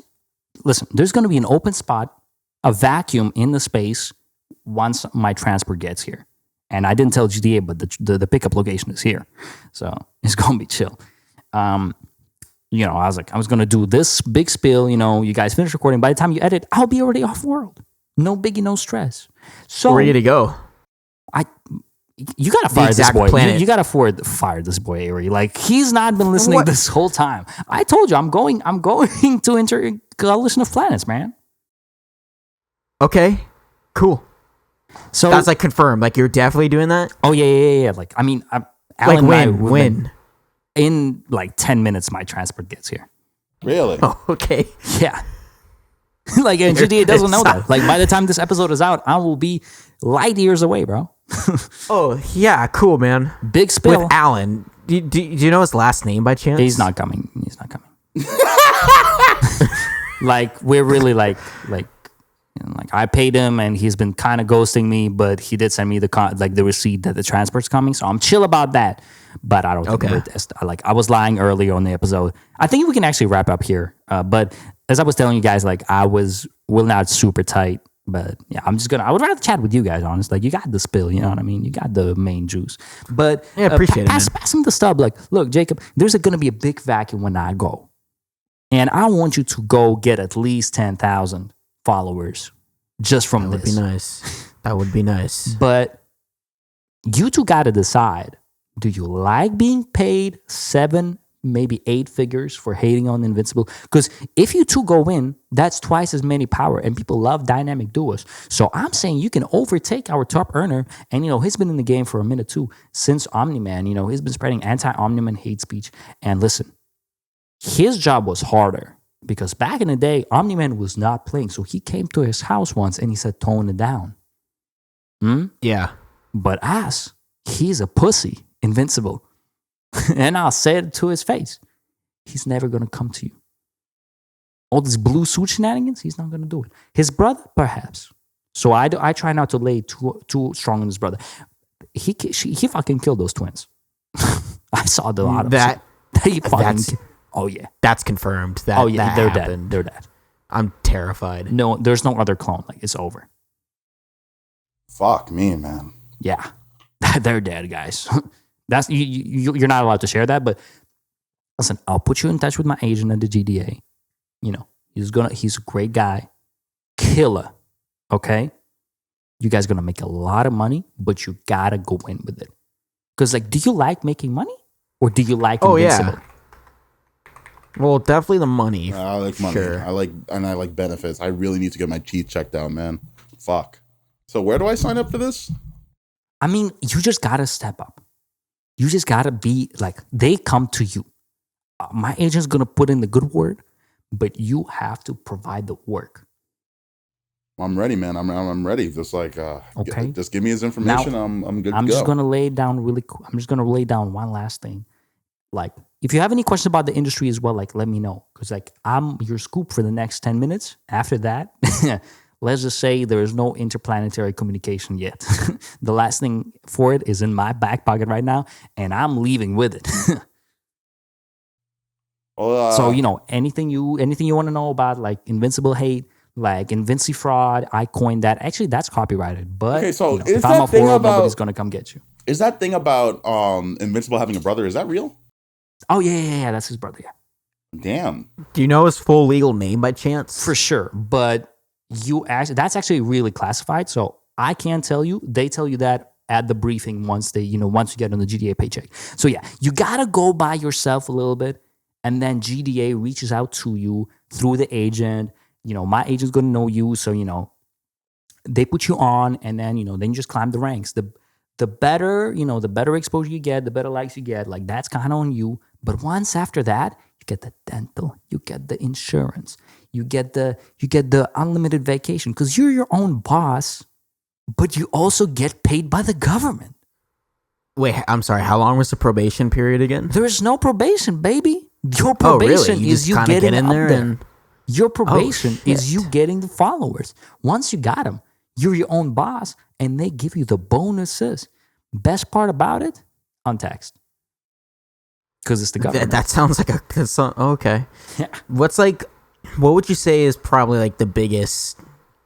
listen, there's going to be an open spot, a vacuum in the space once my transport gets here. And I didn't tell GDA, but the pickup location is here. So it's going to be chill. I was going to do this big spill, you guys finish recording. By the time you edit, I'll be already off world. No biggie, no stress. So ready to go. You gotta fire this boy. You gotta fire this boy, Avery. Like, he's not been listening this whole time. I told you I'm going to Intercoalition of Planets, man. Okay, cool. So that's like confirmed. Like, you're definitely doing that. Oh yeah. Like, I mean, Alan when in like 10 minutes, my transport gets here. Really? Oh, okay. Yeah. Like, and GDA doesn't know that. Like, by the time this episode is out, I will be light years away, bro. Oh, yeah, cool, man. Big spill. With Alan. Do you know his last name by chance? He's not coming. Like, we're really like I paid him and he's been kind of ghosting me, but he did send me the receipt that the transport's coming, so I'm chill about that. But I don't think we're this. I was lying earlier on the episode. I think we can actually wrap up here. But as I was telling you guys, like, we're not super tight. But yeah, I would rather chat with you guys, honestly. Like, you got the spill, you know what I mean? You got the main juice. But yeah, appreciate it. Pass him the stub. Like, look, Jacob, there's going to be a big vacuum when I go. And I want you to go get at least 10,000 followers just from this. That would be nice. That would be nice. But you two got to decide. Do you like being paid 7, maybe 8 figures for hating on Invincible? Because if you two go in, that's twice as many power, and people love dynamic duos. So I'm saying you can overtake our top earner, and he's been in the game for a minute too, since Omni-Man. He's been spreading anti-Omni-Man hate speech. And listen, his job was harder because back in the day, Omni-Man was not playing. So he came to his house once and he said, tone it down. Yeah. But he's a pussy, Invincible. And I'll say it to his face. He's never going to come to you. All these blue suit shenanigans, he's not going to do it. His brother, perhaps. So I try not to lay too strong on his brother. He fucking killed those twins. I saw the lot of that. Oh yeah, that's confirmed. They're happened. dead. They're dead. I'm terrified. No, there's no other clone. Like, it's over. Fuck me, man. Yeah, they're dead, guys. That's you're not allowed to share that, but listen, I'll put you in touch with my agent at the GDA. He's a great guy, killer. Okay, you guys gonna make a lot of money, but you gotta go in with it. Because, like, do you like making money or do you like Invincible? Yeah. Well, definitely the money. I like money. Sure. I like benefits. I really need to get my teeth checked out, man. Fuck. So where do I sign up for this? I mean, you just gotta step up. You just gotta be like, they come to you. My agent's gonna put in the good word, but you have to provide the work. I'm ready, man. I'm ready. Just like okay. Just give me his information. Now, I'm good to go. I'm just gonna lay down I'm just gonna lay down one last thing. Like, if you have any questions about the industry as well, like, let me know. Because, like, I'm your scoop for the next 10 minutes. After that, let's just say there is no interplanetary communication yet. The last thing for it is in my back pocket right now, and I'm leaving with it. So, anything you want to know about, like, Invincible hate, like Invinci fraud, I coined that. Actually, that's copyrighted. But okay, so if I'm off world, nobody's gonna come get you. Is that thing about Invincible having a brother, is that real? Oh yeah. That's his brother. Yeah, Damn. Do you know his full legal name by chance? for sure. But that's actually really classified. So I can't tell you. They tell you that at the briefing once you get on the GDA paycheck. So yeah, you gotta go by yourself a little bit, and then GDA reaches out to you through the agent. My agent's gonna know you, so they put you on, and then then you just climb the ranks. The better the better exposure you get, the better likes you get. Like that's kind of on you. But once after that, you get the dental, you get the insurance, you get the unlimited vacation because you're your own boss, but you also get paid by the government. Wait, I'm sorry. How long was the probation period again? There is no probation, baby. Your Oh, really? probation You is just you kinda getting get in up there there. and- Your probation is shit. you getting the followers. Once you got them, you're your own boss, and they give you the bonuses. Best part about it, untaxed. Because it's the government. That sounds like okay. Yeah. What would you say is probably like the biggest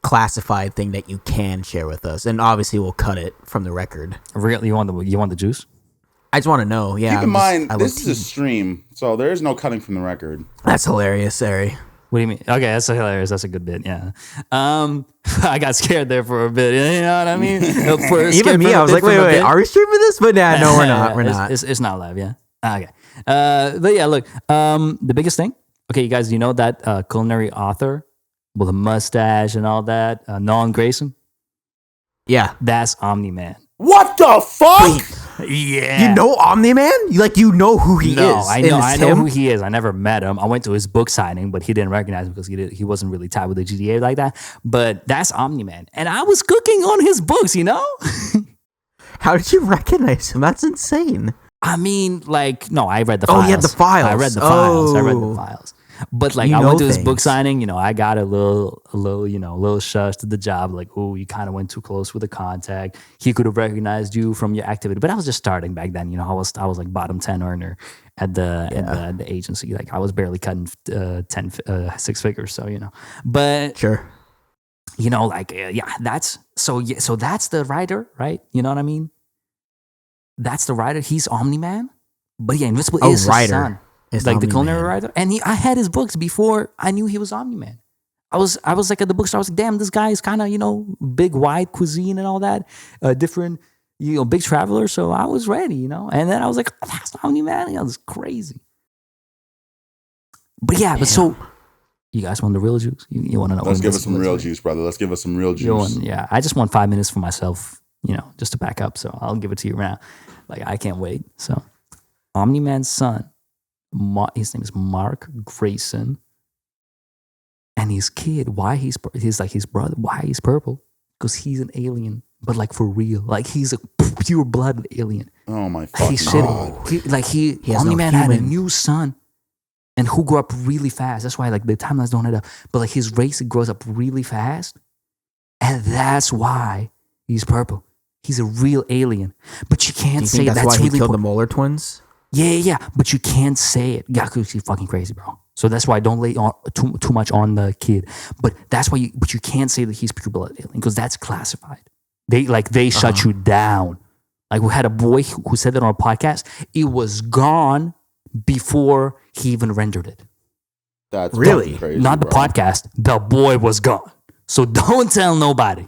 classified thing that you can share with us? And obviously we'll cut it from the record. Really, you want the juice? I just want to know. Yeah. Keep in mind, I this love is a stream, so there is no cutting from the record. That's hilarious, Ari. What do you mean? Okay, that's hilarious. That's a good bit. Yeah. I got scared there for a bit. You know what I mean? Even me, I was like, wait, are we streaming this? But nah, no, we're not. We're not. It's not live. Yeah. Okay. But yeah, look. The biggest thing. Okay, you guys, do you know that culinary author with a mustache and all that, Nolan Grayson? Yeah. That's Omni-Man. What the fuck? Yeah. You know Omni-Man? You know who he No, is. I and know. it's I know him? who he is. I never met him. I went to his book signing, but he didn't recognize him because he wasn't really tied with the GDA like that. But that's Omni-Man, and I was cooking on his books. How did you recognize him? That's insane. I mean, no, I read the Oh, files. you had the files. I read the files. I read Oh. the files. But You I know went to his book things. signing. I got a little shush to the job. Like, oh, you kind of went too close with the contact. He could have recognized you from your activity. But I was just starting back then. I was like bottom 10 earner at the agency. Like I was barely cutting 6 figures. So but Sure. that's so that's the writer, right? You know what I mean? That's the writer. He's Omni-Man. But yeah, Invisible is his writer. son. It's Like the culinary Omni-Man. writer. And I had his books before I knew he was Omni-Man. I was like at the bookstore. I was like, damn, this guy is kind of, big wide cuisine and all that. Different, big traveler. So I was ready, And then I was like, oh, that's Omni-Man. It was crazy. But yeah, but so you guys want the real juice? You want to know? Let's give us Invisible some is, real right? juice, brother. Let's give us some real juice. Yeah, I just want 5 minutes for myself, just to back up. So I'll give it to you right now. Like, I can't wait. So Omni-Man's son, his name is Mark Grayson. And his kid, he's like his brother, why he's purple? Because he's an alien, but like for real. Like he's a pure blooded alien. Oh my fucking He's god. shitty. He has no Omni-Man had a human. new son. And who grew up really fast. That's why the timelines don't add up. But like his race grows up really fast. And that's why he's purple. He's a real alien. But you Do can't you say think that's why he really killed the Molar twins? Yeah. But you can't say it. Yeah, because he's fucking crazy, bro. So that's why I don't lay on too much on the kid. But that's why you can't say that he's pure blood alien because that's classified. They shut you down. Like we had a boy who said that on a podcast. It was gone before he even rendered it. That's Really? fucking crazy, Not the bro. podcast. The boy was gone. So don't tell nobody.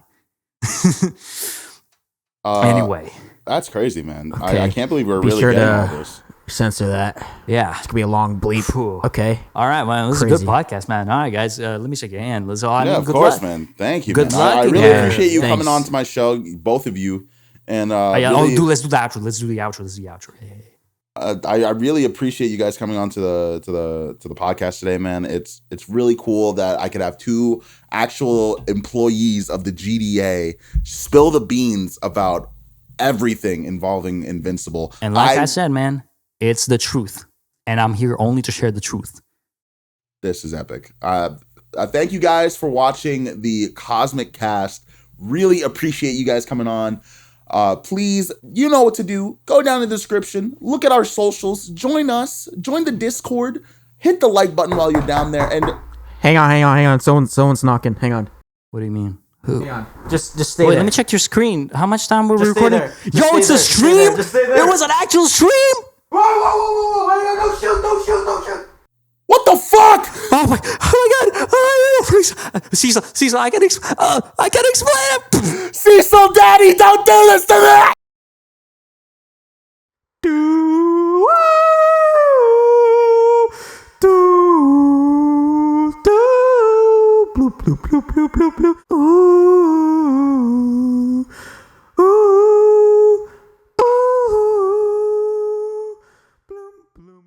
Anyway. That's crazy, man. Okay. I can't believe we're Be really sure getting all to this. censor that. Yeah. It's gonna be a long bleep. Phew. Okay. All right, man. This is a Crazy. good podcast, man. All right, guys. Let me shake your hand. Let's all. Yeah, of good course, luck. man. Thank you, Good man. luck I really again. appreciate you Thanks. coming on to my show, both of you. And Let's really, do the outro. Let's do the outro. Yeah. I really appreciate you guys coming on to the podcast today, man. It's really cool that I could have two actual employees of the GDA spill the beans about everything involving Invincible. And like I said, man, it's the truth, and I'm here only to share the truth. This is epic. Thank you guys for watching the Cosmic Cast. Really appreciate you guys coming on. Please, you know what to do. Go down in the description. Look at our socials. Join us. Join the Discord. Hit the like button while you're down there. And Hang on. Someone's knocking. Hang on. What do you mean? Who? Hang on. Just stay Wait, there. let me check your screen. How much time were we Just stay recording? there. Just Yo, stay it's a there. Just stay stream. there. Just stay there. It was an actual stream. Whoa, whoa, whoa, whoa, whoa! Don't shoot! Don't shoot! Don't shoot! What the fuck? Oh my god! Oh, please, Cecil, I can explain it. Cecil, Daddy, don't do this to me! Do, do, do, bloop, bloop, bloop, bloop, bloop, bloop. Ooh, ooh, ooh, bloom, bloom.